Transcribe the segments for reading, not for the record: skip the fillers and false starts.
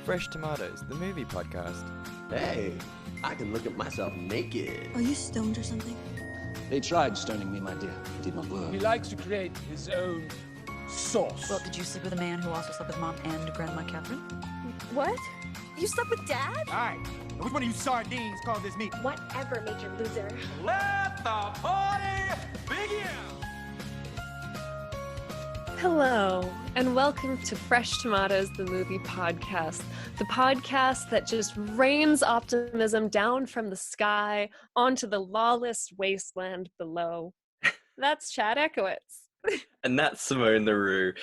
Fresh Tomatoes, the movie podcast. Hey, I can look at myself naked. Are you stoned or something? They tried stoning me, my dear. It did not work. He likes to create his own sauce. Well, did you sleep with a man who also slept with Mom and Grandma Catherine? What? You slept with Dad? All right. Which one of you sardines called this meat? Whatever, Major Loser. Let the party begin! Hello, and welcome to Fresh Tomatoes, the movie podcast, the podcast that just rains optimism down from the sky onto the lawless wasteland below. That's Chad Ekowitz. And that's Simone the Rue.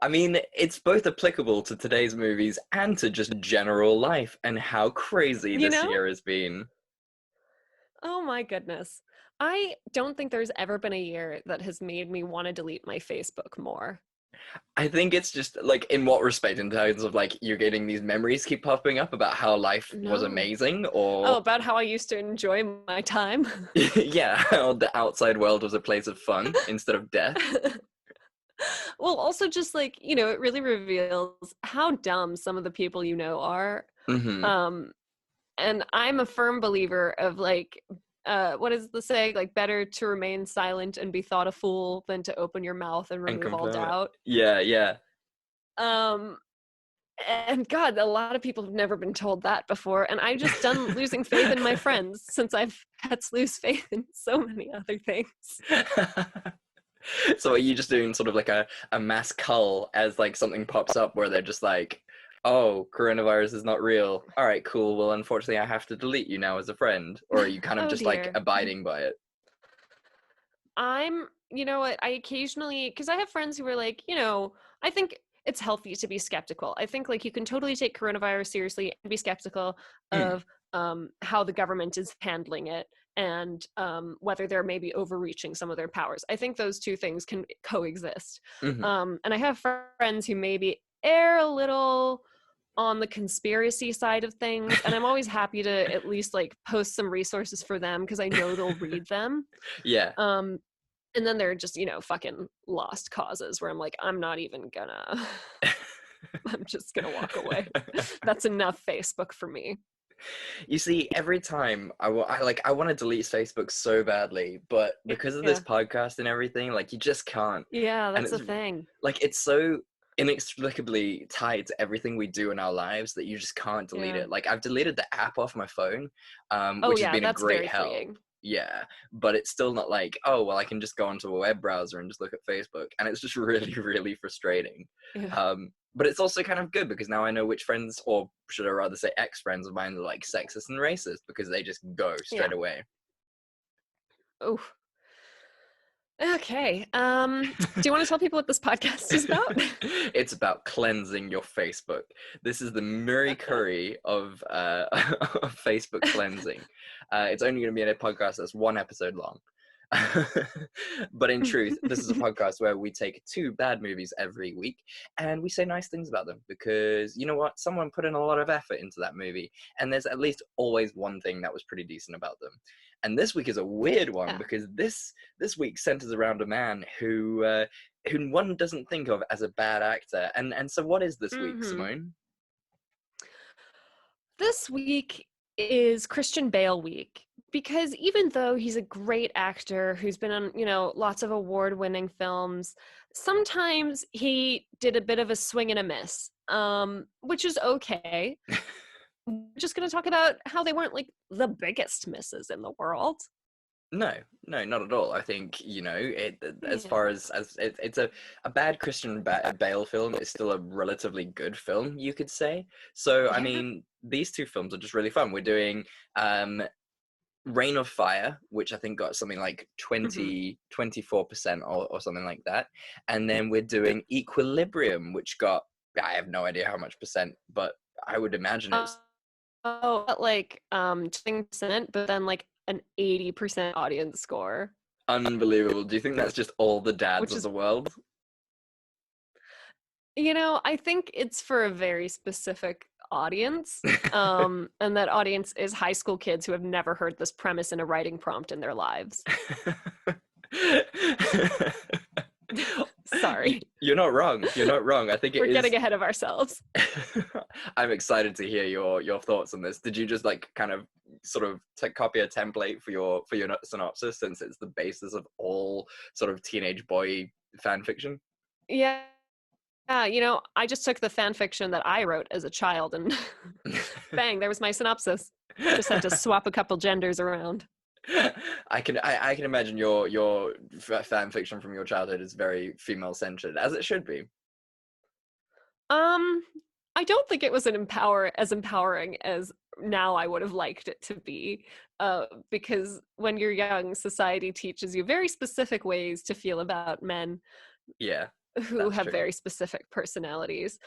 I mean, it's both applicable to today's movies and to just general life and how crazy this year has been. Oh my goodness. I don't think there's ever been a year that has made me want to delete my Facebook more. I think it's just, like, in what respect? In terms of, like, you're getting these memories keep popping up about how life was amazing, or... Oh, about how I used to enjoy my time? Yeah, how the outside world was a place of fun instead of death. Well, also just, like, you know, it really reveals how dumb some of the people you know are. Mm-hmm. And I'm a firm believer of, like... what is the saying? Like, better to remain silent and be thought a fool than to open your mouth and remove all doubt. Yeah. And God, a lot of people have never been told that before. And I've just done losing faith in my friends since I've had to lose faith in so many other things. So are you just doing sort of like a mass cull as, like, something pops up where they're just like, oh, coronavirus is not real. All right, cool. Well, unfortunately, I have to delete you now as a friend. Or are you kind of like, abiding by it? You know what, I occasionally, because I have friends who are like, you know, I think it's healthy to be skeptical. I think, like, you can totally take coronavirus seriously and be skeptical of how the government is handling it and whether they're maybe overreaching some of their powers. I think those two things can coexist. And I have friends who maybe err a little on the conspiracy side of things, and I'm always happy to at least, like, post some resources for them because I know they'll read them. Yeah. And then they're just, you know, fucking lost causes where I'm like, I'm not even gonna I'm just gonna walk away. That's enough Facebook for me. You see, every time I want to delete Facebook so badly, but because of this podcast and everything, like, you just can't. Yeah, that's the thing. Like, it's so inexplicably tied to everything we do in our lives that you just can't delete it. Like, I've deleted the app off my phone, which has been a great help. Freeing. Yeah, but it's still not like, oh, well, I can just go onto a web browser and just look at Facebook, and it's just really, really frustrating. Yeah. But it's also kind of good because now I know which friends, or should I rather say ex-friends of mine, are, like, sexist and racist because they just go straight away. Oh. Okay. Do you want to tell people what this podcast is about? It's about cleansing your Facebook. This is the Murray Curry of Facebook cleansing. It's only going to be a podcast that's one episode long. But in truth, this is a podcast where we take 2 bad movies every week and we say nice things about them because, you know what, someone put in a lot of effort into that movie and there's at least always one thing that was pretty decent about them. And this week is a weird one because this week centers around a man who one doesn't think of as a bad actor. And so what is this week, Simone? This week is Christian Bale week. Because even though he's a great actor who's been on, you know, lots of award-winning films, sometimes he did a bit of a swing and a miss, which is okay. We're just going to talk about how they weren't, like, the biggest misses in the world. No, not at all. I think, you know, as far as it's a bad Christian Bale film, it's still a relatively good film, you could say. So, I mean, these 2 films are just really fun. We're doing... Reign of Fire, which I think got something like 24% or something like that. And then we're doing Equilibrium, which got, I have no idea how much percent, but I would imagine it's... like 20%, but then like an 80% audience score. Unbelievable. Do you think that's just all the dads of the world? You know, I think it's for a very specific audience, and that audience is high school kids who have never heard this premise in a writing prompt in their lives. Sorry. You're not wrong. You're not wrong. I think it We're is. getting ahead of ourselves. I'm excited to hear your thoughts on this. Did you just like kind of sort of copy a template for your synopsis, since it's the basis of all sort of teenage boy fan fiction? Yeah. Yeah, I just took the fan fiction that I wrote as a child and bang, there was my synopsis. Just had to swap a couple genders around. I can imagine your fan fiction from your childhood is very female centered, as it should be. I don't think it was as empowering as now I would have liked it to be, because when you're young, society teaches you very specific ways to feel about men Yeah, who that's have true. very specific personalities.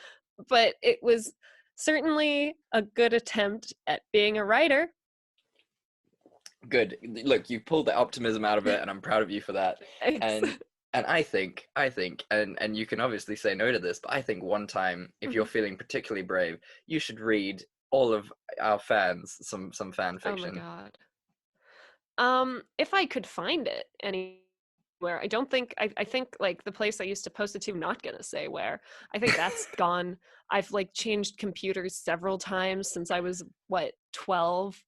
But it was certainly a good attempt at being a writer. Good. Look, you pulled the optimism out of it, and I'm proud of you for that. Thanks. And I think, and you can obviously say no to this, but I think one time, if you're feeling particularly brave, you should read all of our fans some fan fiction. Oh my god. If I could find it anywhere, I don't think I think like the place I used to post it to, I'm not gonna say where. I think that's gone. I've like changed computers several times since I was 12.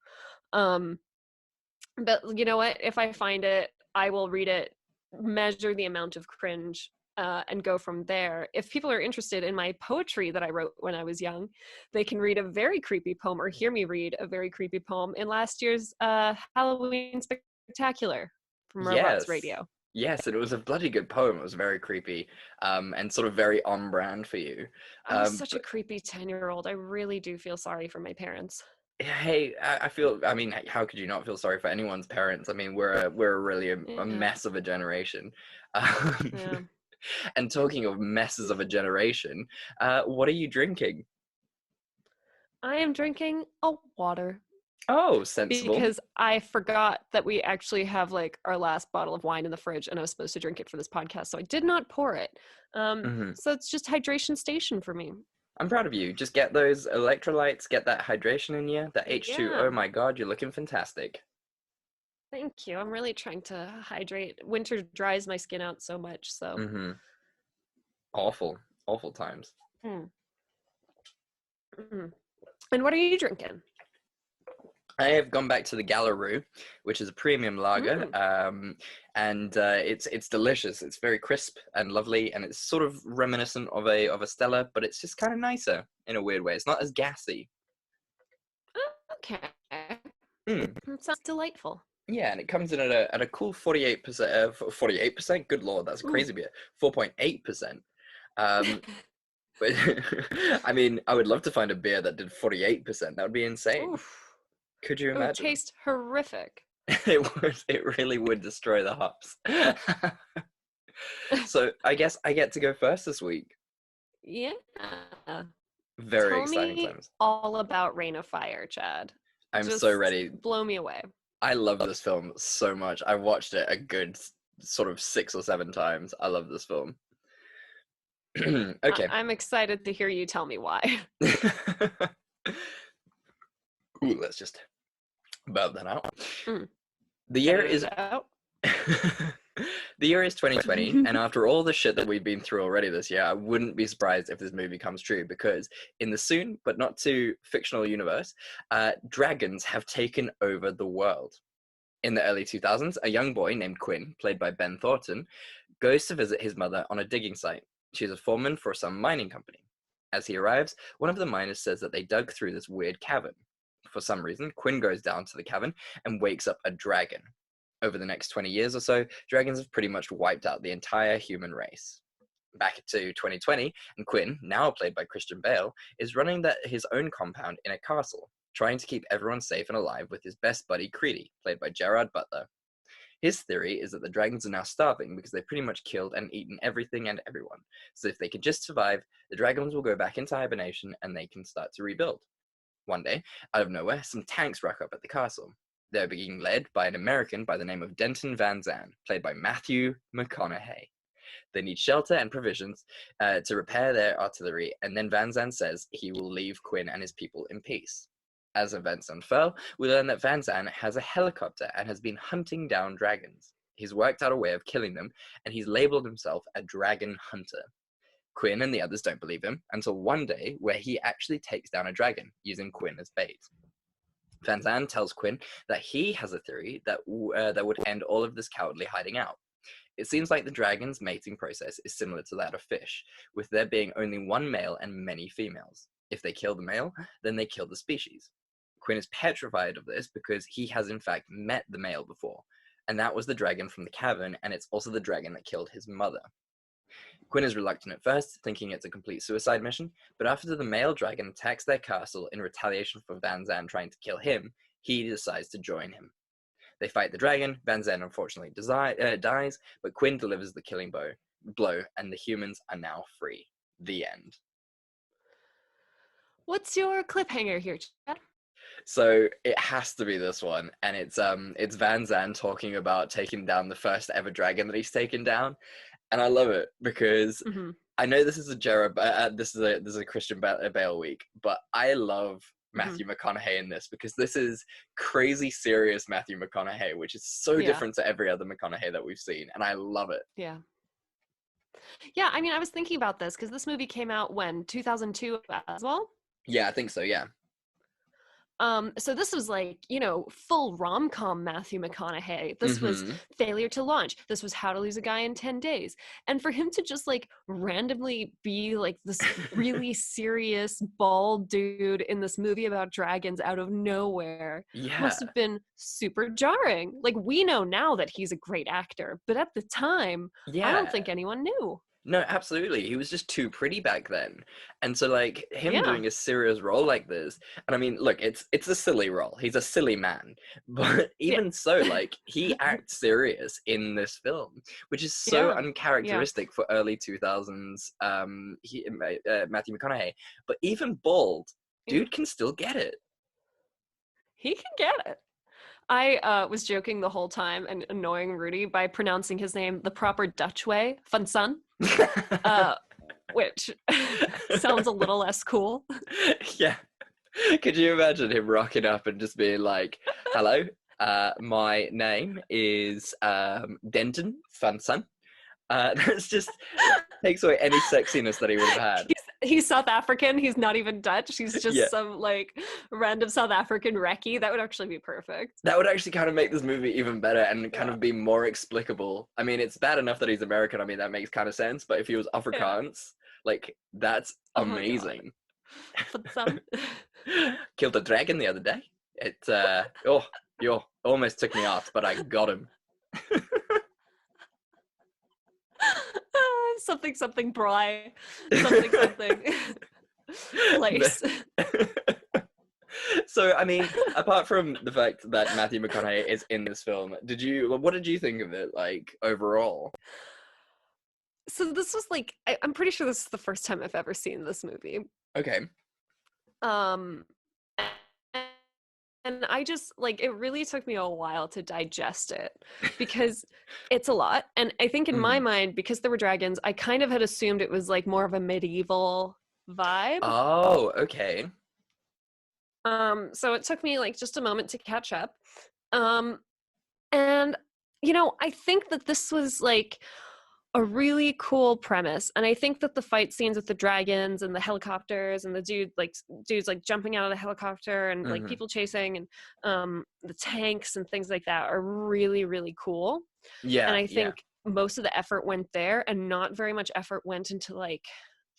But you know what? If I find it, I will read it, measure the amount of cringe, and go from there. If people are interested in my poetry that I wrote when I was young, they can read a very creepy poem or hear me read a very creepy poem in last year's Halloween Spectacular from Robots Radio. Yes, and it was a bloody good poem. It was very creepy, and sort of very on brand for you. I was such a creepy 10-year-old. I really do feel sorry for my parents. Hey, I feel. I mean, how could you not feel sorry for anyone's parents? I mean, we're really a mess of a generation. Yeah. And talking of messes of a generation, what are you drinking? I am drinking a water. Oh, sensible. Because I forgot that we actually have like our last bottle of wine in the fridge, and I was supposed to drink it for this podcast, so I did not pour it. So it's just hydration station for me. I'm proud of you. Just get those electrolytes, get that hydration in you, that H2. Yeah. Oh my god, you're looking fantastic. Thank you. I'm really trying to hydrate. Winter dries my skin out so much, so. Awful times. And what are you drinking? I have gone back to the Gallaroo, which is a premium lager, and it's delicious. It's very crisp and lovely, and it's sort of reminiscent of a Stella, but it's just kind of nicer in a weird way. It's not as gassy. Okay. It sounds delightful. Yeah, and it comes in at a cool 48%. 48%? Good lord, that's a crazy beer. 4.8%. But I mean, I would love to find a beer that did 48%. That would be insane. Oof. Could you imagine? It would taste horrific. It really would destroy the hops. So I guess I get to go first this week. Yeah. Very Tell exciting me times. all about Reign of Fire, Chad. I'm so ready. Blow me away. I love this film so much. I watched it a good sort of 6 or 7 times. I love this film. Okay. I'm excited to hear you tell me why. Ooh, let's just burp that out. The year is out. The year is 2020, and after all the shit that we've been through already this year, I wouldn't be surprised if this movie comes true, because in the soon but not too fictional universe, dragons have taken over the world. In the early 2000s, a young boy named Quinn, played by Ben Thornton, goes to visit his mother on a digging site. She's a foreman for some mining company. As he arrives, one of the miners says that they dug through this weird cavern. For some reason, Quinn goes down to the cavern and wakes up a dragon. Over the next 20 years or so, dragons have pretty much wiped out the entire human race. Back to 2020, and Quinn, now played by Christian Bale, is running his own compound in a castle, trying to keep everyone safe and alive with his best buddy Creedy, played by Gerard Butler. His theory is that the dragons are now starving because they've pretty much killed and eaten everything and everyone. So if they can just survive, the dragons will go back into hibernation and they can start to rebuild. One day, out of nowhere, some tanks rock up at the castle. They're being led by an American by the name of Denton Van Zandt, played by Matthew McConaughey. They need shelter and provisions to repair their artillery, and then Van Zandt says he will leave Quinn and his people in peace. As events unfurl, we learn that Van Zandt has a helicopter and has been hunting down dragons. He's worked out a way of killing them, and he's labeled himself a dragon hunter. Quinn and the others don't believe him until one day where he actually takes down a dragon using Quinn as bait. Van Zandt tells Quinn that he has a theory that would end all of this cowardly hiding out. It seems like the dragon's mating process is similar to that of fish, with there being only one male and many females. If they kill the male, then they kill the species. Quinn is petrified of this because he has in fact met the male before, and that was the dragon from the cavern, and it's also the dragon that killed his mother. Quinn is reluctant at first, thinking it's a complete suicide mission, but after the male dragon attacks their castle in retaliation for Van Zandt trying to kill him, he decides to join him. They fight the dragon. Van Zandt unfortunately dies, but Quinn delivers the killing blow, and the humans are now free. The end. What's your cliffhanger here, Chad? So it has to be this one, and it's Van Zandt talking about taking down the first ever dragon that he's taken down, and I love it because I know this is a Christian Bale week, but I love Matthew McConaughey in this because this is crazy serious Matthew McConaughey, which is so different to every other McConaughey that we've seen, and I love it. Yeah, I mean, I was thinking about this because this movie came out when 2002 as well. Yeah, I think so. Yeah. So this was like, full rom-com Matthew McConaughey. This was Failure to Launch. This was How to Lose a Guy in 10 Days. And for him to just like randomly be like this really serious bald dude in this movie about dragons out of nowhere must have been super jarring. Like, we know now that he's a great actor, but at the time, I don't think anyone knew. No, absolutely. He was just too pretty back then. And so like him doing a serious role like this, and I mean, look, it's a silly role. He's a silly man. But even so, like, he acts serious in this film, which is so uncharacteristic for early 2000s Matthew McConaughey. But even bald, dude can still get it. He can get it. I was joking the whole time and annoying Rudy by pronouncing his name the proper Dutch way, Van Zandt, which sounds a little less cool. Yeah. Could you imagine him rocking up and just being like, hello, my name is Denton Van Zandt. That's just takes away any sexiness that he would have had. He's South African. He's not even Dutch. He's just some like random South African recce. That would actually be perfect. That would actually kind of make this movie even better and kind of be more explicable. I mean, it's bad enough that he's American. I mean, that makes kind of sense. But if he was Afrikaans, like, that's amazing. Killed a dragon the other day. It almost took me off, but I got him. Something Bry, something place. So, I mean, apart from the fact that Matthew McConaughey is in this film, what did you think of it, like, overall? So this was like, I'm pretty sure this is the first time I've ever seen this movie. Okay. And I just, like, it really took me a while to digest it because it's a lot. And I think in my mind, because there were dragons, I kind of had assumed it was like more of a medieval vibe. Oh, okay. So it took me like just a moment to catch up. And, I think that this was like a really cool premise. And I think that the fight scenes with the dragons and the helicopters and the dudes like jumping out of the helicopter and like people chasing and the tanks and things like that are really, really cool. Yeah. And I think most of the effort went there and not very much effort went into like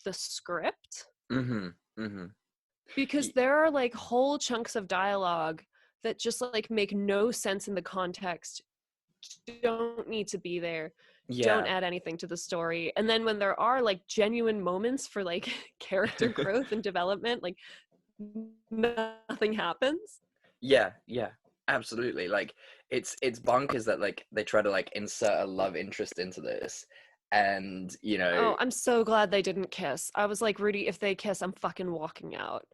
the script. Because there are like whole chunks of dialogue that just like make no sense in the context, don't need to be there. Don't add anything to the story. And then when there are like genuine moments for like character growth and development, like nothing happens. Yeah, absolutely. Like it's bonkers that like they try to like insert a love interest into this, and Oh, I'm so glad they didn't kiss. I was like, Rudy, if they kiss, I'm fucking walking out.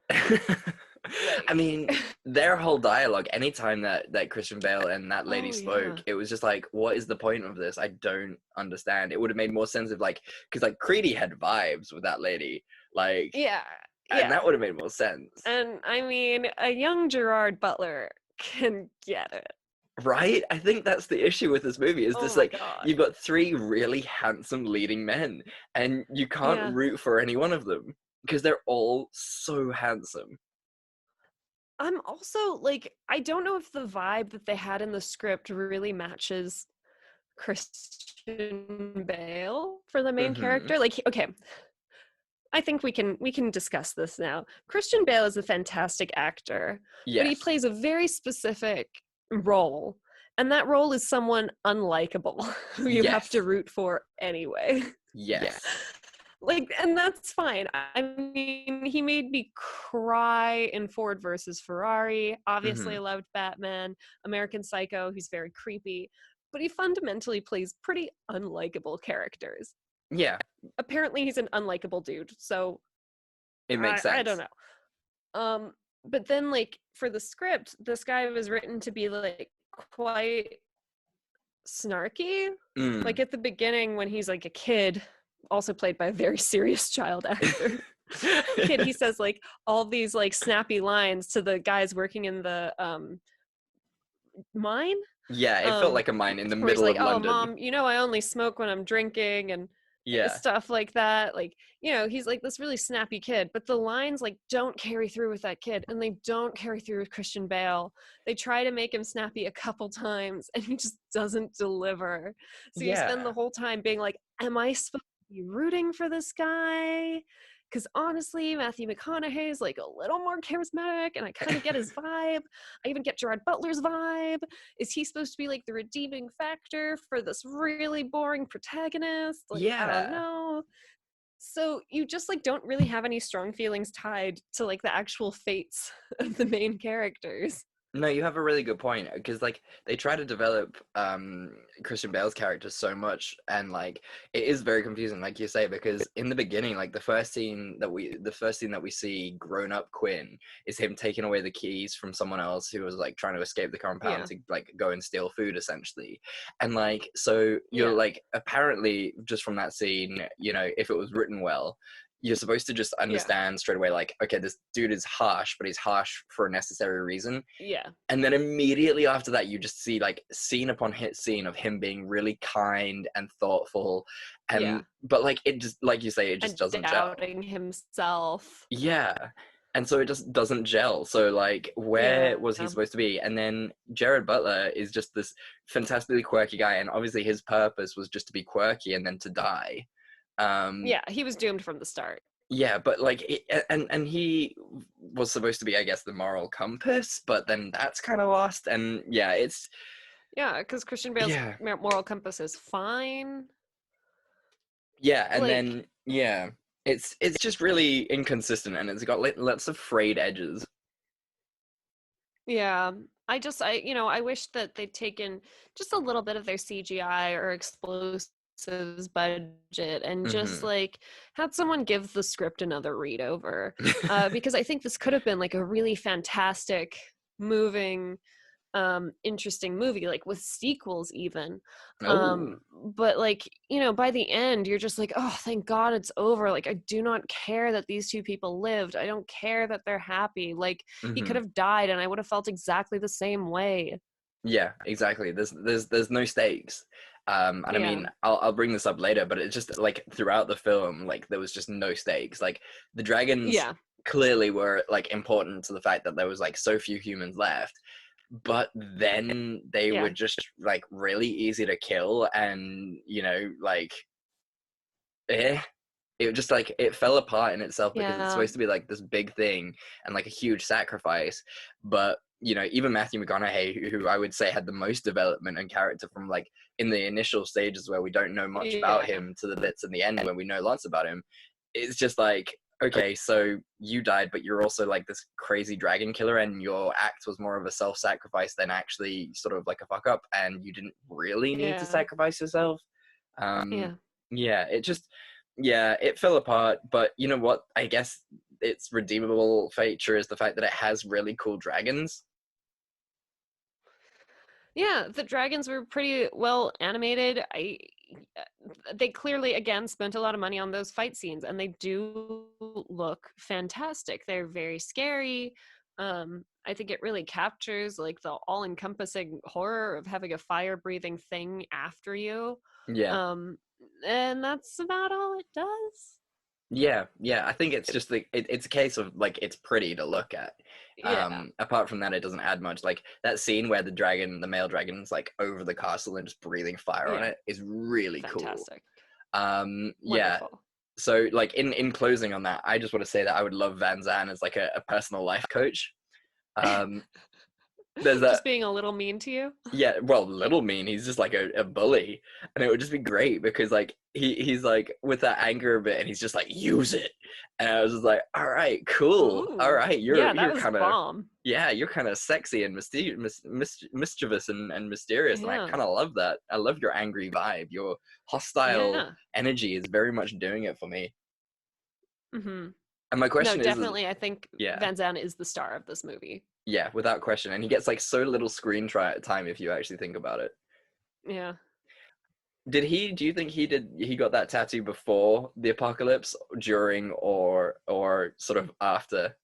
I mean, their whole dialogue, anytime that Christian Bale and that lady spoke, it was just like, what is the point of this? I don't understand. It would have made more sense if like, because like Creedy had vibes with that lady, like, and that would have made more sense. And I mean, a young Gerard Butler can get it. Right? I think that's the issue with this movie is Oh this my like god. you've got three really handsome leading men and you can't Yeah. root for any one of them because they're all so handsome. I'm also like, I don't know if the vibe that they had in the script really matches Christian Bale for the main Mhm. character. Like, okay, I think we can discuss this now. Christian Bale is a fantastic actor, but he Yes. plays a very specific role, and that role is someone unlikable who you have to Yes. root for anyway. Yes. Like, and that's fine. I mean, he made me cry in Ford versus Ferrari. Obviously, I Mhm. loved Batman, American Psycho, who's very creepy, but he fundamentally plays pretty unlikable characters. Yeah, Apparently, he's an unlikable dude, so it makes I don't sense. know. But then like for the script, this guy was written to be like quite snarky. Like Mm. at the beginning when he's like a kid, also played by a very serious child actor. Kid, he says like all these like snappy lines to the guys working in the mine. Yeah, it felt like a mine in the Where he's middle like, of "Oh, London. mom, I only smoke when I'm drinking," and Yeah. stuff like that. Like, he's like this really snappy kid, but the lines like don't carry through with that kid, and they don't carry through with Christian Bale. They try to make him snappy a couple times, and he just doesn't deliver. So you spend the Yeah. whole time being like, "Am I supposed to be rooting for this guy?" Because honestly, Matthew McConaughey is like a little more charismatic, and I kind of get his vibe. I even get Gerard Butler's vibe. Is he supposed to be like the redeeming factor for this really boring protagonist? Like, I don't Yeah. know. So you just like don't really have any strong feelings tied to like the actual fates of the main characters. No, you have a really good point because like they try to develop Christian Bale's character so much and like it is very confusing like you say because in the beginning like the first scene that we see grown up Quinn is him taking away the keys from someone else who was like trying to escape the compound Yeah. to like go and steal food essentially. And like so you're Yeah. like apparently just from that scene, if it was written well, you're supposed to just Yeah. understand straight away like okay this dude is harsh but he's harsh for a necessary reason, Yeah. and then immediately after that you just see like scene upon hit scene of him being really kind and thoughtful and Yeah. but like it just like you say it just And doesn't gel. doubting himself. Yeah, and so it just doesn't gel, so like Yeah. where was he supposed to be? And then Jared Butler is just this fantastically quirky guy and obviously his purpose was just to be quirky and then to die. Yeah, he was doomed from the start. Yeah, but like and he was supposed to be I guess the moral compass, but then that's kind of lost and yeah, it's Yeah, because Christian Bale's yeah. moral compass is fine. Yeah, and Like, then yeah, it's just really inconsistent and it's got lots of frayed edges. yeah, I wish that they'd taken just a little bit of their CGI or explosives budget and just Mhm. like had someone give the script another read over. Because I think this could have been like a really fantastic, moving, interesting movie, like with sequels even. Oh. But like, by the end, you're just like, oh, thank God it's over. Like, I do not care that these two people lived. I don't care that they're happy. Like, he could Mhm. have died and I would have felt exactly the same way. Yeah, exactly. There's no stakes. And I Yeah. mean, I'll bring this up later, but it's just like throughout the film, like there was just no stakes. Like the dragons Yeah. clearly were like important to the fact that there was like so few humans left, but then they were Yeah. just like really easy to kill, and like eh. It just like it fell apart in itself because it's Yeah. supposed to be like this big thing and like a huge sacrifice, but even Matthew McConaughey, who I would say had the most development and character from like in the initial stages where we don't know much about Yeah. him to the bits in the end when we know lots about him, it's just like okay, so you died, but you're also like this crazy dragon killer, and your act was more of a self-sacrifice than actually sort of like a fuck up, and you didn't really need to Yeah. sacrifice yourself. Um, Yeah. yeah, it fell apart, but you know what? I guess its redeemable feature is the fact that it has really cool dragons. Yeah, the dragons were pretty well animated. They clearly again spent a lot of money on those fight scenes and they do look fantastic. They're very scary. I think it really captures like the all-encompassing horror of having a fire-breathing thing after you. Yeah. And that's about all it does. Yeah, I think it's just like it's a case of like it's pretty to look at. Yeah. Apart from that, it doesn't add much. Like that scene where the male dragon's like over the castle and just breathing fire on Yeah. it is really Fantastic. cool. Yeah. Wonderful. So like in closing on that, I just want to say that I would love Van Zandt as like a personal life coach. There's Just being a little mean to you. yeah, well, little mean, he's just like a bully, and it would just be great because like he's like with that anger a bit, and he's just like use it, and I was just like, all right, cool, Ooh. all right, you're that was kind of bomb. yeah, you're kind of sexy and mischievous and mysterious, and I Yeah. kind of love that. I love your angry vibe. Your hostile Yeah. energy is very much doing it for me. Mm-hmm. And my question No, is, definitely. I think yeah. Van Zandt is the star of this movie. yeah, without question, and he gets like so little screen time if you actually think about it. Yeah. Do you think he got that tattoo before the apocalypse, during, or sort of after?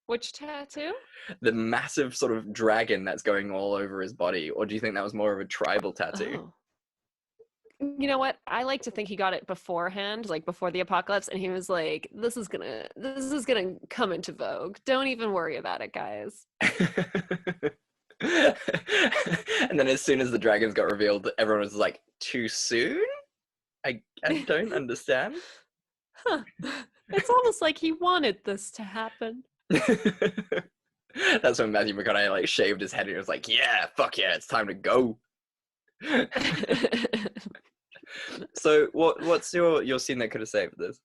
Which tattoo? The massive sort of dragon that's going all over his body, or do you think that was more of a tribal tattoo? Oh. You know what? I like to think he got it beforehand, like before the apocalypse, and he was like, this is gonna come into vogue. Don't even worry about it, guys. And then as soon as the dragons got revealed, everyone was like, too soon? I don't understand. Huh. It's almost like he wanted this to happen. That's when Matthew McConaughey like shaved his head and he was like, yeah, fuck yeah, it's time to go. So what's your scene that could have saved this?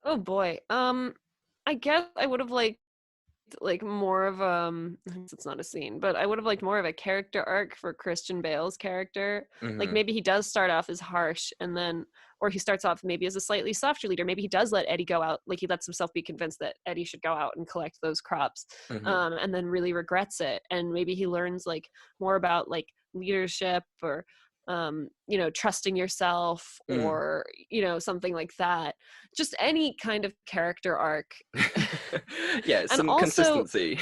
Oh boy. I guess I would have liked like more of it's not a scene, but I would have liked more of a character arc for Christian Bale's character. Like Mhm. maybe he does start off as harsh and then or he starts off maybe as a slightly softer leader. Maybe he does let Eddie go out, like he lets himself be convinced that Eddie should go out and collect those crops. Mhm. And then really regrets it. And maybe he learns like more about like leadership or trusting yourself or something like that. Just any kind of character arc. Yeah, And some also, consistency.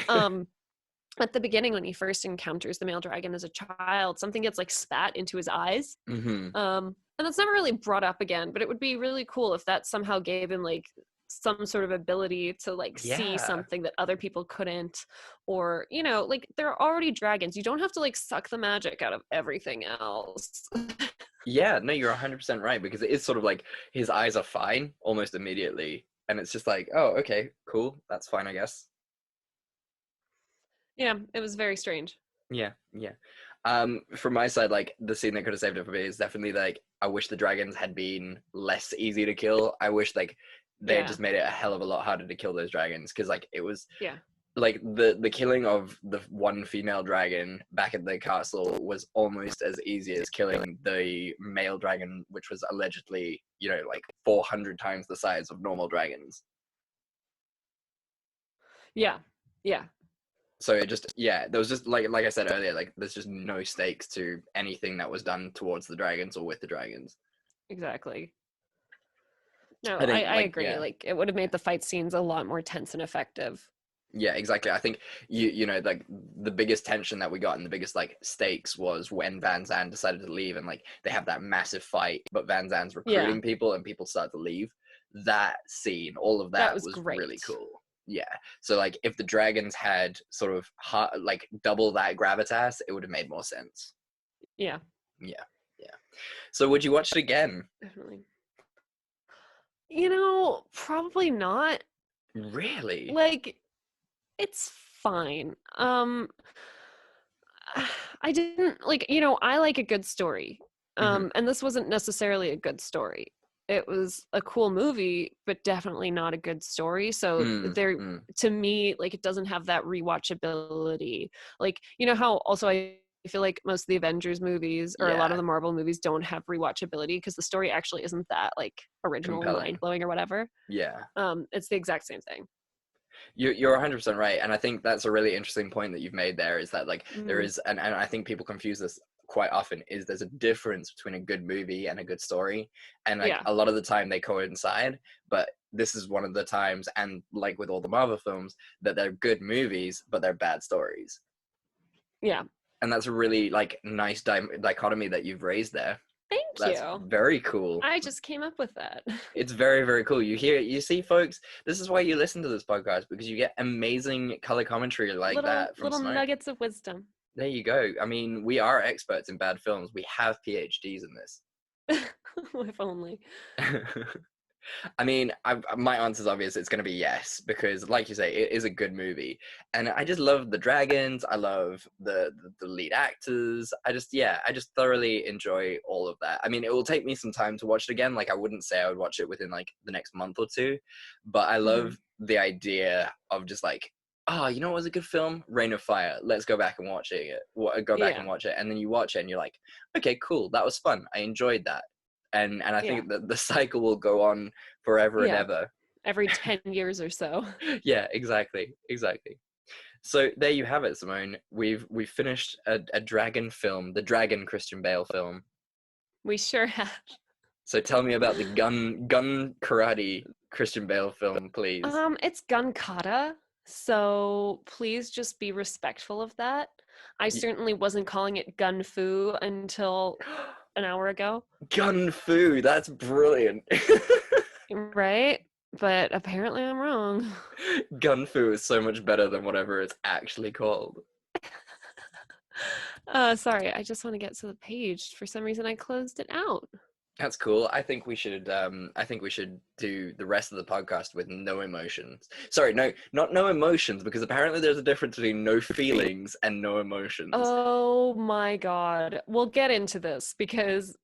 At the beginning when he first encounters the male dragon as a child, something gets like spat into his eyes. Mhm. And that's never really brought up again, but it would be really cool if that somehow gave him like some sort of ability to like see Yeah. something that other people couldn't, or like there are already dragons, you don't have to like suck the magic out of everything else. Yeah, no, you're 100% right, because it is sort of like his eyes are fine almost immediately, and it's just like, oh, okay, cool, that's fine, I guess. Yeah, it was very strange. Yeah. From my side, like the scene that could have saved it for me is definitely like I wish the dragons had been less easy to kill. I wish like they had Yeah. just made it a hell of a lot harder to kill those dragons, because like it was Yeah. like the killing of the one female dragon back at the castle was almost as easy as killing the male dragon, which was allegedly like 400 times the size of normal dragons. Yeah. So it just, yeah, there was just like I said earlier, like there's just no stakes to anything that was done towards the dragons or with the dragons. Exactly. No, I think, I like, agree. yeah. Like it would have made the fight scenes a lot more tense and effective. Yeah, exactly. I think like the biggest tension that we got and the biggest like stakes was when Van Zandt decided to leave, and like they have that massive fight, but Van Zandt's recruiting people and people start to leave. That scene, all of that was great. really cool. Yeah. So like if the dragons had sort of like double that gravitas, it would have made more sense. Yeah. So would you watch it again? Definitely. Probably not. Really? Like, it's fine. I didn't like, I like a good story. And this wasn't necessarily a good story. It was a cool movie, but definitely not a good story. So to me, like, it doesn't have that rewatchability. Like, how also I feel like most of the Avengers movies or a lot of the Marvel movies don't have rewatchability because the story actually isn't that like original, mind-blowing or whatever. Yeah. It's the exact same thing. You're 100% right, and I think that's a really interesting point that you've made there, is that like there is, and I think people confuse this quite often, is there's a difference between a good movie and a good story, and like a lot of the time they coincide, but this is one of the times, and like with all the Marvel films, that they're good movies, but they're bad stories. Yeah. And that's a really like nice dichotomy that you've raised there. Thank That's you. very cool. I just came up with that. It's very, very cool. You see, folks, this is why you listen to this podcast, because you get amazing color commentary like that from little Smoke. nuggets of wisdom. There you go. I mean, we are experts in bad films. We have PhDs in this. If only. I mean, my answer is obvious. It's going to be yes, because like you say, it is a good movie. And I just love the dragons. I love the lead actors. I just thoroughly enjoy all of that. I mean, it will take me some time to watch it again. Like, I wouldn't say I would watch it within like the next month or two, but I love the idea of just like, oh, you know what was a good film? Reign of Fire. Let's go back and watch it. And watch it. And then you watch it and you're like, okay, cool. That was fun. I enjoyed that. And I think that the cycle will go on forever and ever. Every 10 years or so. Yeah, exactly. So there you have it, Simone. We've finished a dragon film, the Dragon Christian Bale film. We sure have. So tell me about the gun karate Christian Bale film, please. It's gun kata, so please just be respectful of that. I certainly wasn't calling it gun fu until an hour ago. Gun fu, that's brilliant. Right? But apparently I'm wrong. Gun fu is so much better than whatever it's actually called. Sorry, I just want to get to the page. For some reason I closed it out. That's cool. I think we should do the rest of the podcast with no emotions. Sorry, not no emotions, because apparently there's a difference between no feelings and no emotions. Oh my god. We'll get into this because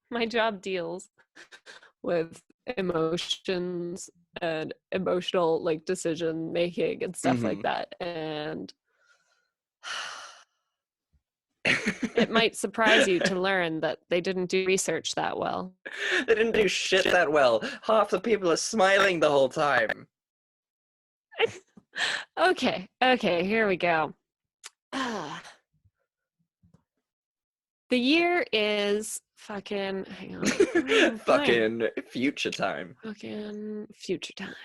my job deals with emotions and emotional like decision making and stuff like that, and it might surprise you to learn that they didn't do research that well. They didn't do shit that well. Half the people are smiling the whole time. Okay, here we go. The year is fucking, hang on. Fucking future time. Fucking future time.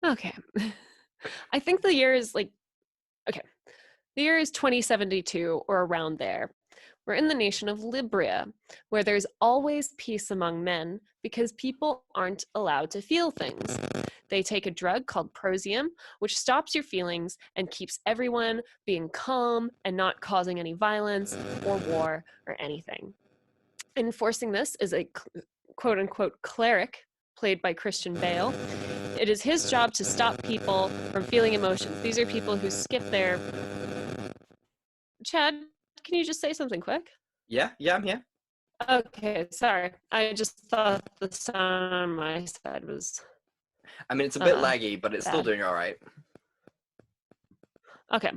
Okay. I think the year is like, okay. The year is 2072 or around there. We're in the nation of Libria, where there's always peace among men because people aren't allowed to feel things. They take a drug called prosium, which stops your feelings and keeps everyone being calm and not causing any violence or war or anything. Enforcing this is a quote-unquote cleric, played by Christian Bale. It is his job to stop people from feeling emotions. These are people who skip their... Chad, can you just say something quick? Yeah, I'm here. Okay, sorry. I just thought the sound on my side was... I mean, it's a bit laggy, but it's still doing all right. Okay.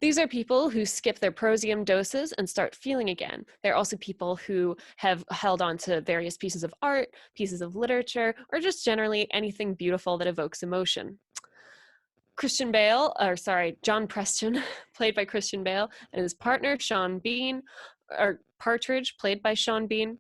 These are people who skip their prosium doses and start feeling again. They're also people who have held on to various pieces of art, pieces of literature, or just generally anything beautiful that evokes emotion. John Preston, played by Christian Bale, and his partner, Sean Bean, or Partridge, played by Sean Bean,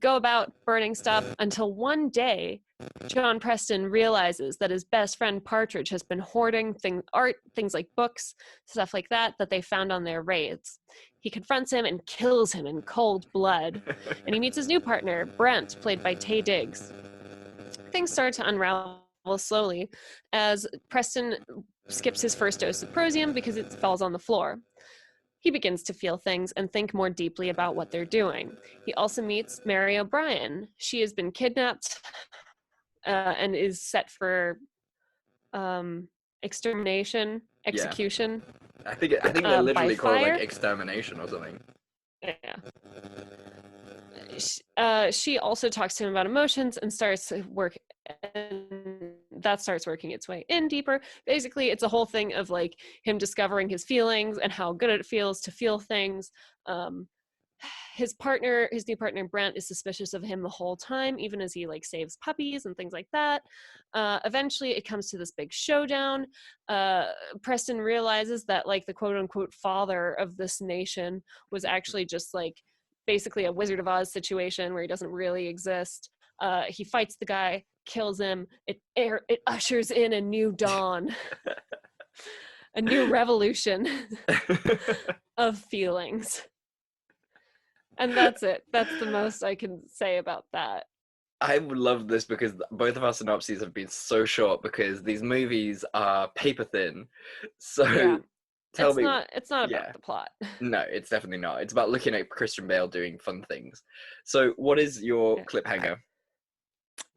go about burning stuff until one day, John Preston realizes that his best friend Partridge has been hoarding things like books, stuff like that they found on their raids. He confronts him and kills him in cold blood, and he meets his new partner, Brent, played by Taye Diggs. Things start to unravel slowly as Preston skips his first dose of prosium because it falls on the floor. He begins to feel things and think more deeply about what they're doing. He also meets Mary O'Brien. She has been kidnapped and is set for execution. I think they literally call it fire? like extermination or something. Yeah. She also talks to him about emotions and starts working its way in deeper. Basically, it's a whole thing of like him discovering his feelings and how good it feels to feel things. His new partner Brent, is suspicious of him the whole time, even as he like saves puppies and things like that. Eventually it comes to this big showdown. Preston realizes that like the quote unquote father of this nation was actually just like basically a Wizard of Oz situation where he doesn't really exist. He fights the guy, kills him. It ushers in a new dawn, a new revolution of feelings. And that's it. That's the most I can say about that. I would love this because both of our synopses have been so short because these movies are paper thin. So Yeah. tell me, It's not yeah. about the plot. No, it's definitely not. It's about looking at Christian Bale doing fun things. So what is your Yeah. cliffhanger?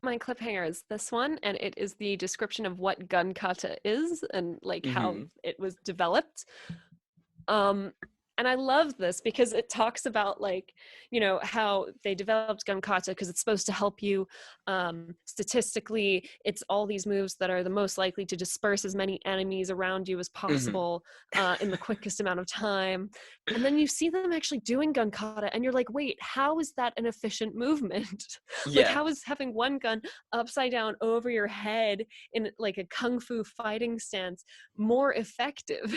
My cliffhanger is this one, and it is the description of what gun kata is and like how it was developed. And I love this because it talks about like, you know, how they developed gun kata because it's supposed to help you statistically. It's all these moves that are the most likely to disperse as many enemies around you as possible in the quickest amount of time. And then you see them actually doing gun kata and you're like, wait, how is that an efficient movement? Like, how is having one gun upside down over your head in like a kung fu fighting stance more effective?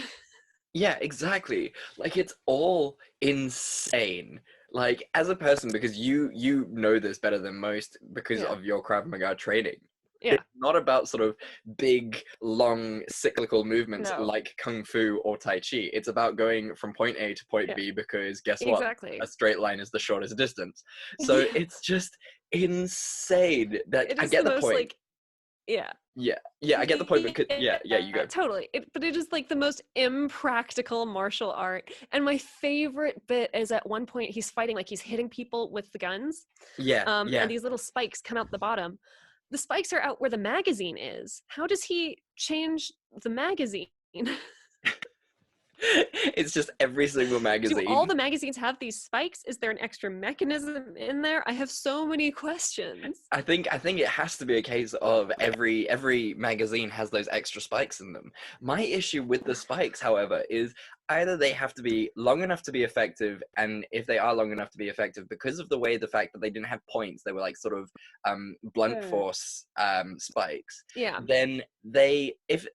Yeah, exactly. Like it's all insane. Like as a person, because you know this better than most because of your Krav Maga training. Yeah. It's not about sort of big, long, cyclical movements No. like Kung Fu or Tai Chi. It's about going from point A to point B because guess what? Exactly. A straight line is the shortest distance. So it's just insane. That It I is get the the most, point. like, yeah. Yeah, I get the point because yeah, you go. Totally. But it is like the most impractical martial art. And my favorite bit is at one point he's fighting, like he's hitting people with the guns. Yeah. And these little spikes come out the bottom. The spikes are out where the magazine is. How does he change the magazine? It's just every single magazine. Do all the magazines have these spikes? Is there an extra mechanism in there? I have so many questions. I think it has to be a case of every magazine has those extra spikes in them. My issue with the spikes, however, is either they have to be long enough to be effective, and if they are long enough to be effective, because of the fact that they didn't have points, they were like sort of blunt force spikes. Yeah. Then they, if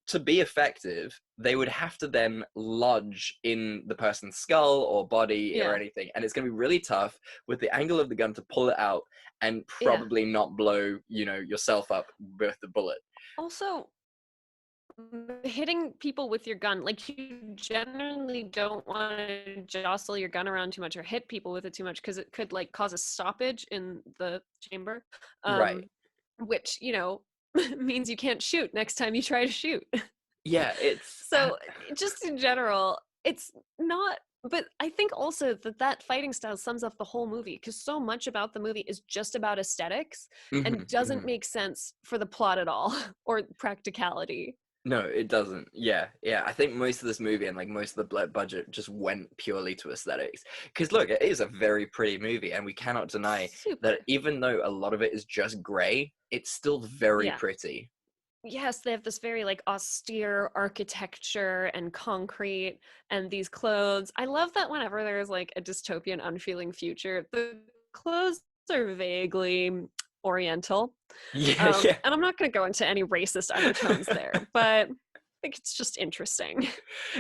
to be effective, they would have to then lodge in the person's skull or body or anything. And it's going to be really tough with the angle of the gun to pull it out and probably not blow, you know, yourself up with the bullet. Also, hitting people with your gun, like you generally don't want to jostle your gun around too much or hit people with it too much because it could like cause a stoppage in the chamber. Right. Which, you know, means you can't shoot next time you try to shoot. Yeah, it's so just in general, it's not, but I think also that fighting style sums up the whole movie because so much about the movie is just about aesthetics and doesn't make sense for the plot at all or practicality. No, it doesn't. Yeah. I think most of this movie and like most of the budget just went purely to aesthetics. Because look, it is a very pretty movie, and we cannot deny that even though a lot of it is just grey, it's still very pretty. Yes, they have this very like austere architecture and concrete and these clothes. I love that whenever there's like a dystopian, unfeeling future, the clothes are vaguely Oriental. Yeah. And I'm not going to go into any racist undertones there, but I think it's just interesting.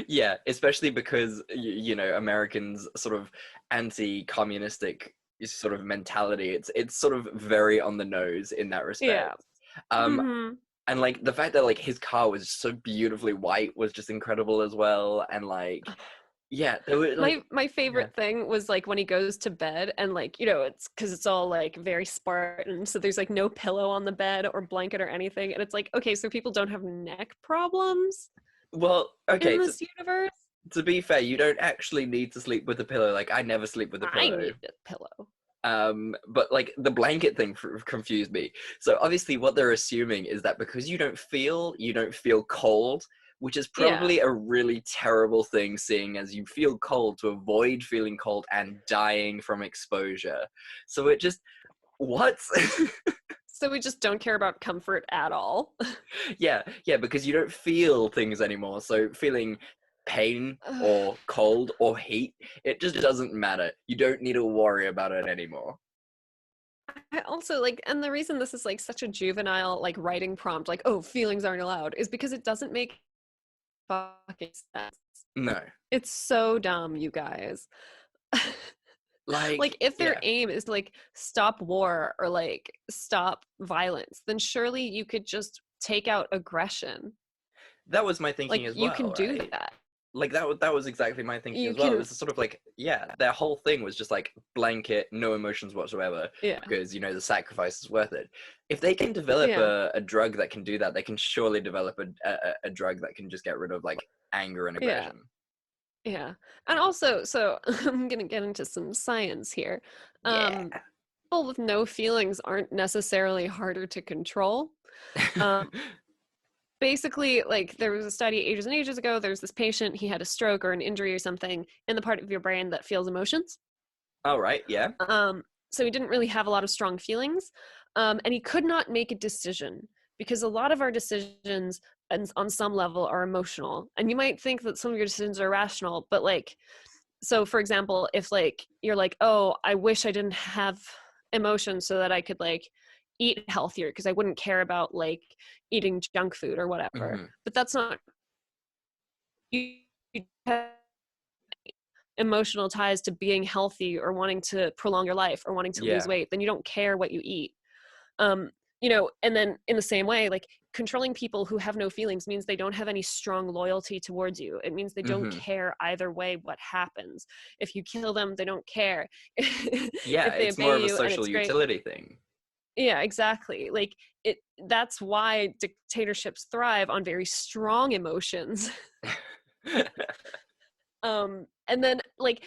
Yeah, especially because, you know, Americans sort of anti-communistic sort of mentality. It's sort of very on the nose in that respect. Yeah. And like the fact that like his car was so beautifully white was just incredible as well. And like, yeah, there were like my favorite thing was like when he goes to bed and like, you know, it's because it's all like very Spartan, so there's like no pillow on the bed or blanket or anything, and it's like, okay, so people don't have neck problems. Well, okay, in this universe. To be fair, you don't actually need to sleep with a pillow. Like I never sleep with a pillow. I need a pillow. But like the blanket thing confused me. So obviously what they're assuming is that because you don't feel cold, which is probably a really terrible thing, seeing as you feel cold to avoid feeling cold and dying from exposure. So it just, what? So we just don't care about comfort at all. Yeah, because you don't feel things anymore. So feeling pain or cold or heat, it just doesn't matter. You don't need to worry about it anymore. I also like, and the reason this is like such a juvenile like writing prompt, like, oh, feelings aren't allowed, is because it doesn't make fucking sense. No. It's so dumb, you guys. Like if their yeah. aim is to like stop war or like stop violence, then surely you could just take out aggression. That was my thinking Like as you can well, do right? that. Like that was exactly my thinking You as well. It can, was sort of like, yeah, their whole thing was just like blanket, no emotions whatsoever, yeah, because you know the sacrifice is worth it. If they can develop yeah, a drug that can do that, they can surely develop a drug that can just get rid of like anger and yeah, aggression. yeah. And also, so I'm gonna get into some science here. Yeah. People with no feelings aren't necessarily harder to control. Um, Basically, like there was a study ages and ages ago. There's this patient, he had a stroke or an injury or something in the part of your brain that feels emotions. All right. Yeah. So he didn't really have a lot of strong feelings, and he could not make a decision because a lot of our decisions on some level are emotional. And you might think that some of your decisions are rational, but like, so for example, if like you're like, oh, I wish I didn't have emotions so that I could like eat healthier because I wouldn't care about like eating junk food or whatever. Hmm. But that's not, you have emotional ties to being healthy or wanting to prolong your life or wanting to lose Yeah. weight, then you don't care what you eat. um and then in the same way, like controlling people who have no feelings means they don't have any strong loyalty towards you. It means they don't Hmm. care either way what happens. If you kill them, they don't care. Yeah. If they It's more obey of a you and social it's great. utility thing. Yeah, exactly. Like it, that's why dictatorships thrive on very strong emotions. And then like,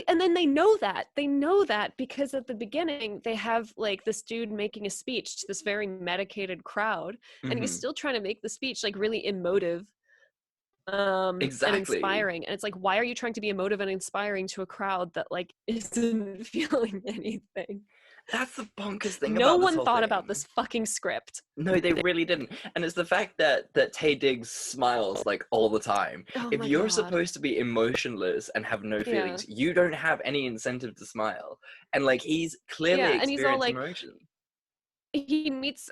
and then they know that because at the beginning they have like this dude making a speech to this very medicated crowd, and he's Hmm. still trying to make the speech like really emotive and Exactly. inspiring. And it's like, why are you trying to be emotive and inspiring to a crowd that like isn't feeling anything? That's the bonkers thing No about this one whole thought about thing. this fucking script. No, they really didn't. And it's the fact that Tay Diggs smiles like all the time. Oh If my you're god. supposed to be emotionless and have no Yeah. feelings, you don't have any incentive to smile. And like he's clearly Yeah, and he's all experiencing like, emotion. he meets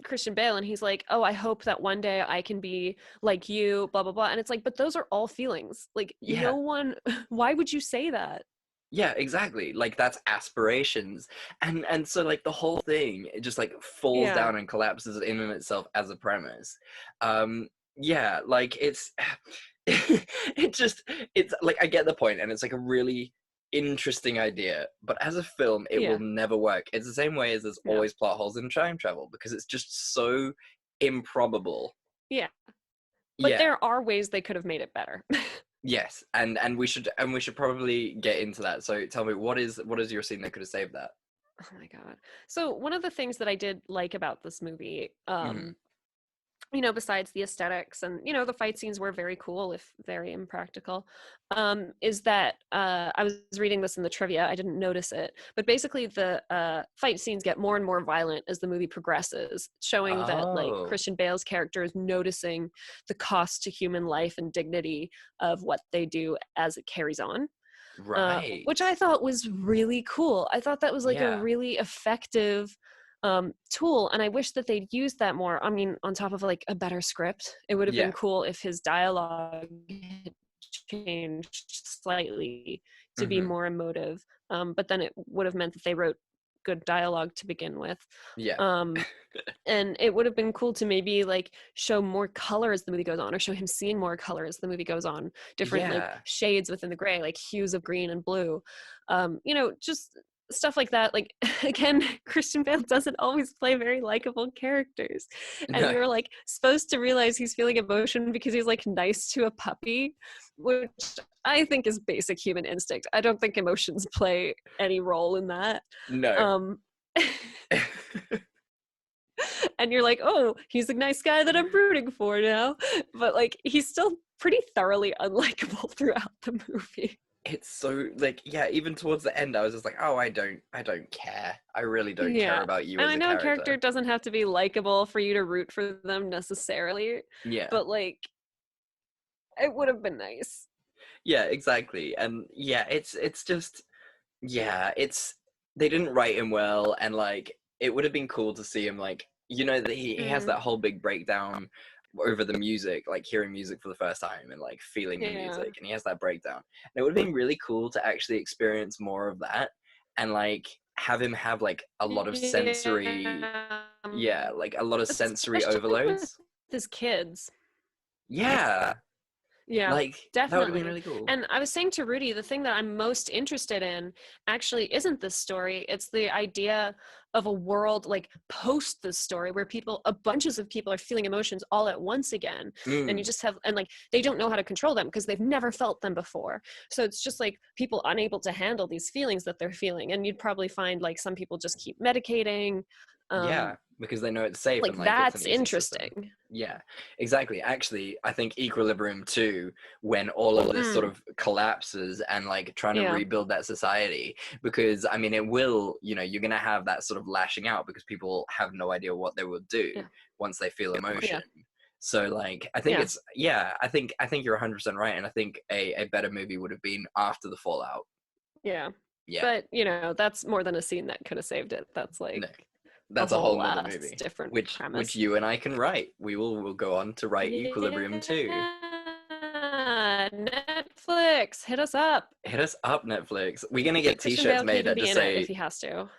Christian Bale and he's like, oh, I hope that one day I can be like you, blah blah blah. And it's like, but those are all feelings. Like no Yeah. one why would you say that? Yeah, exactly. Like that's aspirations. And so like the whole thing it just like falls Yeah. down and collapses in and itself as a premise. Yeah, like it's it just it's like I get the point and it's like a really interesting idea, but as a film it will Yeah. never work. It's the same way as there's No. always plot holes in time travel because it's just so improbable. Yeah. But Yeah. there are ways they could have made it better. Yes, and we should probably get into that. So tell me, what is your scene that could have saved that? Oh my god. So one of the things that I did like about this movie, Hmm. besides the aesthetics and, the fight scenes were very cool, if very impractical, is that I was reading this in the trivia. I didn't notice it, but basically the fight scenes get more and more violent as the movie progresses, showing that like Oh, Christian Bale's character is noticing the cost to human life and dignity of what they do as it carries on. right. Which I thought was really cool. I thought that was like a Yeah, really effective tool, and I wish that they'd used that more. I mean, on top of like a better script, it would have been yeah. cool if his dialogue had changed slightly to be Hmm. more emotive. But then it would have meant that they wrote good dialogue to begin with. Yeah, Um, and it would have been cool to maybe like show more color as the movie goes on, or show him seeing more color as the movie goes on, different like yeah. shades within the gray, like hues of green and blue, just stuff like that. Like again, Christian Bale doesn't always play very likable characters, and No, you're like supposed to realize he's feeling emotion because he's like nice to a puppy, which I think is basic human instinct. I don't think emotions play any role in that. no. um and you're like, oh, he's a nice guy that I'm rooting for now. But like, he's still pretty thoroughly unlikable throughout the movie. It's so like yeah. Even towards the end, I was just like, oh, I don't care. I really don't care Yeah. about you And as I a know a character character. doesn't have to be likable for you to root for them necessarily, Yeah, but like, it would have been nice. yeah, exactly. And yeah, it's just yeah, it's they didn't write him well, and like it would have been cool to see him like that he has Mm, that whole big breakdown over the music, like hearing music for the first time and like feeling the yeah. music, and he has that breakdown. And it would have been really cool to actually experience more of that. and like have him have like a lot of sensory, like a lot of sensory Especially overloads. with his kids. Yeah, Yeah, like that would have definitely. been really cool. And I was saying to Rudy, the thing that I'm most interested in actually isn't this story. It's the idea of a world like post this story where bunches of people are feeling emotions all at once again. And you just have, and like, they don't know how to control them because they've never felt them before. So it's just like people unable to handle these feelings that they're feeling. And you'd probably find like some people just keep medicating. Yeah, because they know it's safe, like and like that's it's an easy interesting. system. Yeah, exactly. Actually, I think Equilibrium 2, when all of this sort of collapses and like trying to rebuild that society, because I mean, it will, you know, you're gonna have that sort of lashing out because people have no idea what they will do once they feel emotion. So like, I think it's I think you're 100% right, and I think a better movie would have been after the fallout. Yeah. Yeah. But you know, that's more than a scene that could have saved it. That's like that's a whole nother movie, different which premise. you and I can write. We'll go on to write Equilibrium 2. Netflix, hit us up. Hit us up, Netflix. We're gonna get Christian T-shirts Bale made can that be just in it say if he has to.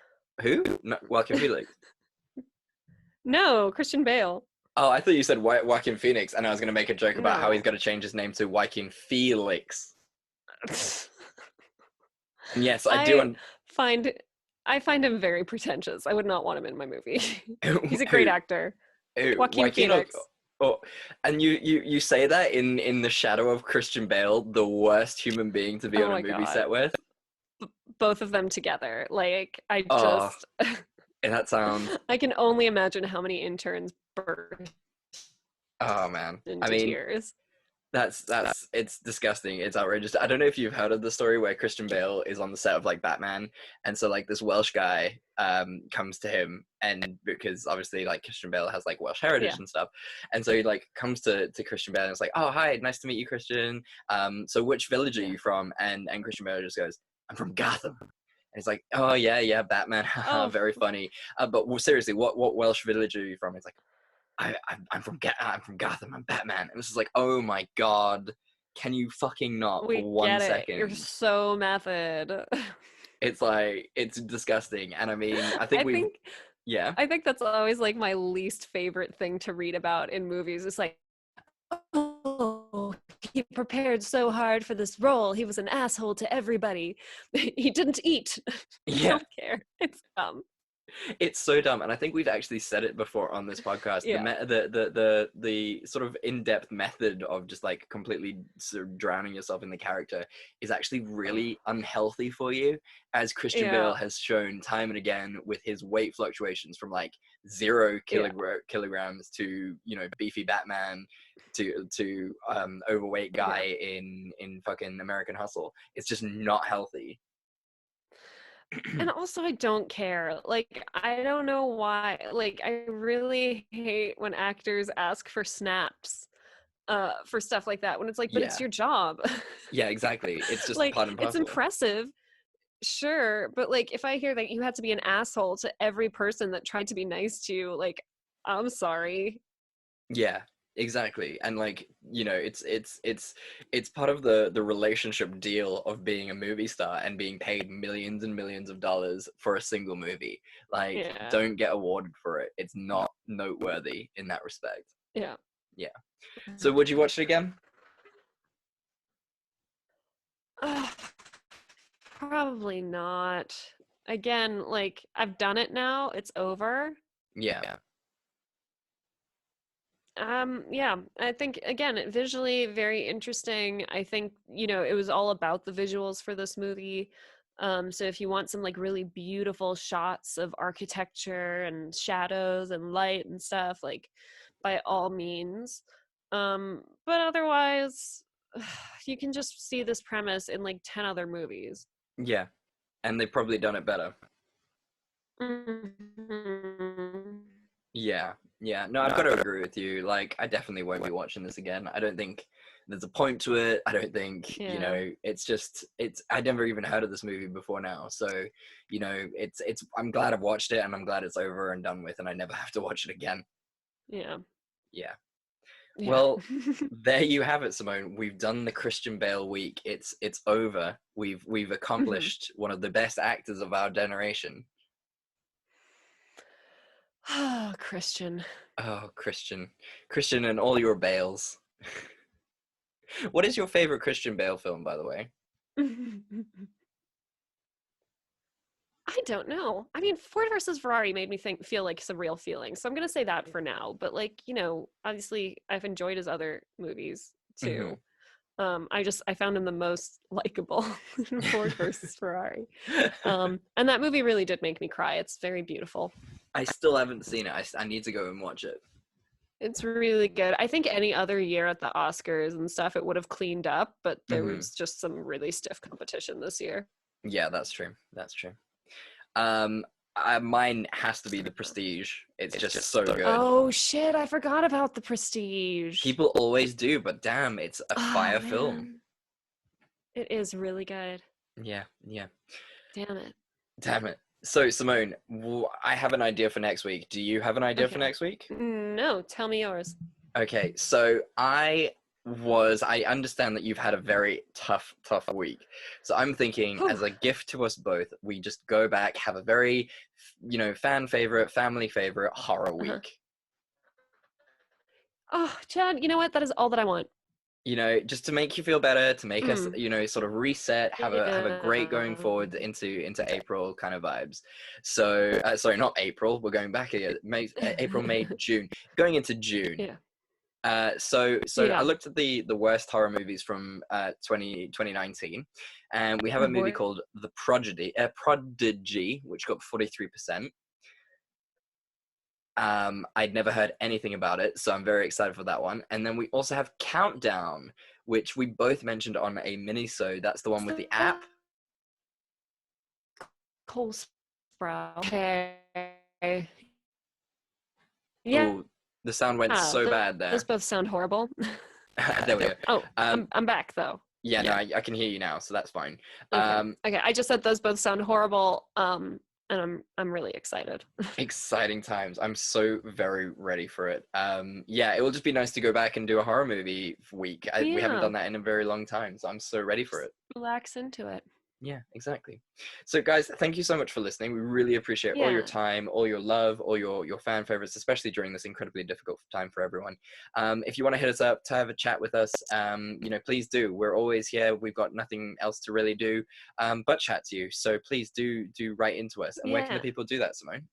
who? No, Joaquin Felix. No, Christian Bale. Oh, I thought you said Joaquin Phoenix, and I was gonna make a joke about how he's got to change his name to Joaquin Felix. And yes, I do. I find him very pretentious. I would not want him in my movie. He's a great actor. Joaquin Phoenix. Oh, and you say that in the shadow of Christian Bale, the worst human being to be on a movie set with. Both of them together. Like I Oh, just that sounds. I can only imagine how many interns burst Oh man, into I mean, tears. That's it's disgusting. It's outrageous. I don't know if you've heard of the story where Christian Bale is on the set of like Batman, and so like this Welsh guy comes to him, and because obviously like Christian Bale has like Welsh heritage and stuff, and so he like comes to Christian Bale and it's like, oh hi, nice to meet you, Christian. So which village are you from? And Christian Bale just goes, I'm from Gotham. And he's like, oh yeah, Batman. Very funny. But seriously, what Welsh village are you from? He's like, I'm from Gotham. I'm Batman. And it's just like, oh my god, can you fucking not for 1 second? You're so method. It's like, it's disgusting. And I mean, I think I think that's always like my least favorite thing to read about in movies. It's like, oh, he prepared so hard for this role. He was an asshole to everybody. He didn't eat. I don't care. It's dumb. It's so dumb, and I think we've actually said it before on this podcast. The sort of in-depth method of just like completely sort of drowning yourself in the character is actually really unhealthy for you, as Christian Bale has shown time and again with his weight fluctuations from like 0 kilograms to, you know, beefy Batman to overweight guy in fucking American Hustle. It's just not healthy. And also I don't care. Like, I don't know why. Like, I really hate when actors ask for snaps for stuff like that, when it's like, but it's your job. Yeah, exactly. It's just like, part and parcel. it's impressive, sure, but like if I hear that you had to be an asshole to every person that tried to be nice to you, like, I'm sorry. Yeah, exactly. And like, you know, it's part of the relationship deal of being a movie star and being paid millions and millions of dollars for a single movie. Like, don't get awarded for it. It's not noteworthy in that respect. Yeah. So would you watch it again? Probably not. Again, like, I've done it now. It's over. Yeah. I think, again, visually very interesting. I think, you know, it was all about the visuals for this movie. So if you want some like really beautiful shots of architecture and shadows and light and stuff, like, by all means. But otherwise, you can just see this premise in like 10 other movies. Yeah. And they've probably done it better. Mm-hmm. Yeah. No, I've got to agree with you. Like, I definitely won't be watching this again. I don't think there's a point to it. I don't think, you know, it's I never even heard of this movie before now. So, you know, I'm glad I've watched it, and I'm glad it's over and done with, and I never have to watch it again. Yeah. Yeah. Well, there you have it, Simone. We've done the Christian Bale week. It's over. We've accomplished one of the best actors of our generation. Oh, Christian. Oh, Christian, and all your Bales. What is your favorite Christian Bale film, by the way? I don't know. I mean, Ford versus Ferrari made me feel like some real feelings. So I'm gonna say that for now. But like, obviously I've enjoyed his other movies too. I found him the most likable in Ford versus Ferrari. And that movie really did make me cry. It's very beautiful. I still haven't seen it. I need to go and watch it. It's really good. I think any other year at the Oscars and stuff, it would have cleaned up, but there was just some really stiff competition this year. Yeah, that's true. That's true. Mine has to be The Prestige. It's just so good. Oh shit, I forgot about The Prestige. People always do, but damn, it's a fire film. Man. It is really good. Yeah. Damn it. So, Simone, I have an idea for next week. Do you have an idea for next week? No, tell me yours. Okay, so I understand that you've had a very tough week. So I'm thinking as a gift to us both, we just go back, have a very, fan favorite, family favorite horror week. Oh, Chad, you know what? That is all that I want. Just to make you feel better, to make us, sort of reset, have a great going forward into April kind of vibes. So, sorry, not April. We're going back here. April, May, June. Going into June. Yeah. So I looked at the worst horror movies from 2019, and we have a movie called The Prodigy, which got 43%. I'd never heard anything about it, so I'm very excited for that one. And then we also have Countdown, which we both mentioned on a mini-sode. That's the one with the app. Cole Sprout. Okay. Yeah. Ooh, the sound went so bad there. Those both sound horrible. There we go. Oh, I'm back though. Yeah, no, I can hear you now, so that's fine. Okay, I just said those both sound horrible. And I'm really excited. Exciting times. I'm so very ready for it. Yeah, it will just be nice to go back and do a horror movie week. We haven't done that in a very long time, so I'm so ready for it. Relax into it. Yeah, exactly. So guys, thank you so much for listening. We really appreciate all your time, all your love, all your fan favorites, especially during this incredibly difficult time for everyone. If you want to hit us up to have a chat with us, please do. We're always here. We've got nothing else to really do but chat to you. So please do write into us. And where can the people do that, Simone?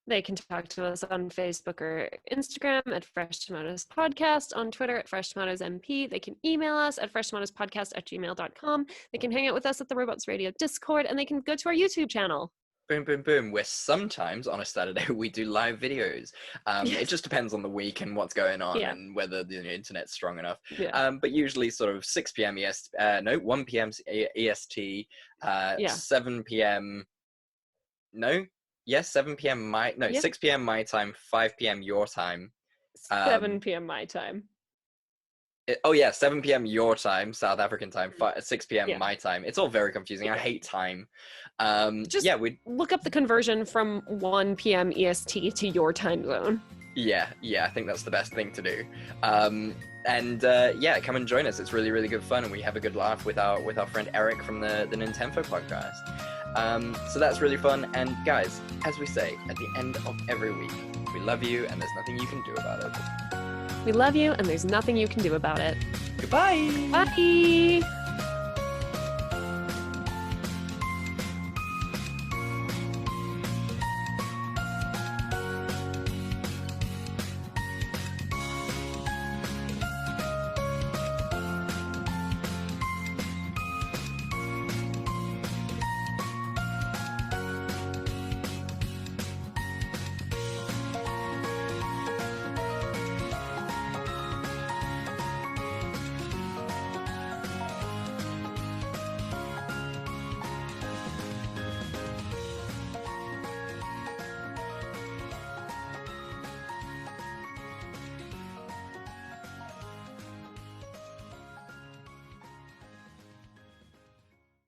They can talk to us on Facebook or Instagram at Fresh Tomatoes Podcast, on Twitter at Fresh Tomatoes MP. They can email us at freshtomatoespodcast@gmail.com. They can hang out with us at the Robots Radio Discord, and they can go to our YouTube channel. Boom, boom, boom. Where sometimes on a Saturday we do live videos. It just depends on the week and what's going on and whether the internet's strong enough. But usually sort of 6 p.m. 1 p.m. EST, 7 p.m. No? Yes, 7 p.m. 6 p.m. my time, 5 p.m. your time. 7 p.m. my time. 7 p.m. your time, South African time, 6 p.m. my time. It's all very confusing. I hate time. We look up the conversion from 1 p.m. EST to your time zone. Yeah, I think that's the best thing to do. Come and join us. It's really, really good fun, and we have a good laugh with our friend Eric from the Nintendo podcast. So that's really fun. And guys, as we say at the end of every week, we love you and there's nothing you can do about it. We love you and there's nothing you can do about it. Goodbye. Bye.